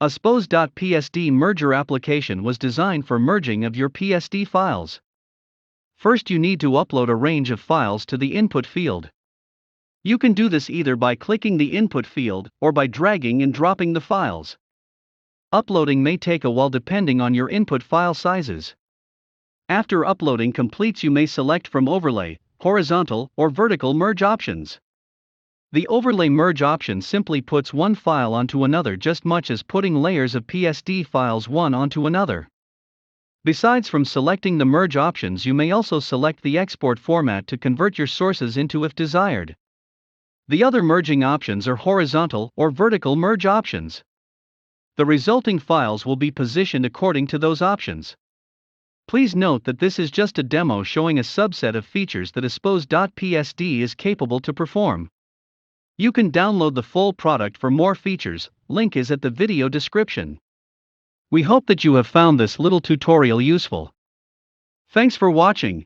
Aspose.PSD merger application was designed for merging of your PSD files. First, you need to upload a range of files to the input field. You can do this either by clicking the input field or by dragging and dropping the files. Uploading may take a while depending on your input file sizes. After uploading completes, you may select from overlay, horizontal, or vertical merge options. The overlay merge option simply puts one file onto another just much as putting layers of PSD files one onto another. Besides from selecting the merge options, you may also select the export format to convert your sources into if desired. The other merging options are horizontal or vertical merge options. The resulting files will be positioned according to those options. Please note that this is just a demo showing a subset of features that Aspose.PSD is capable to perform. You can download the full product for more features, link is at the video description. We hope that you have found this little tutorial useful. Thanks for watching.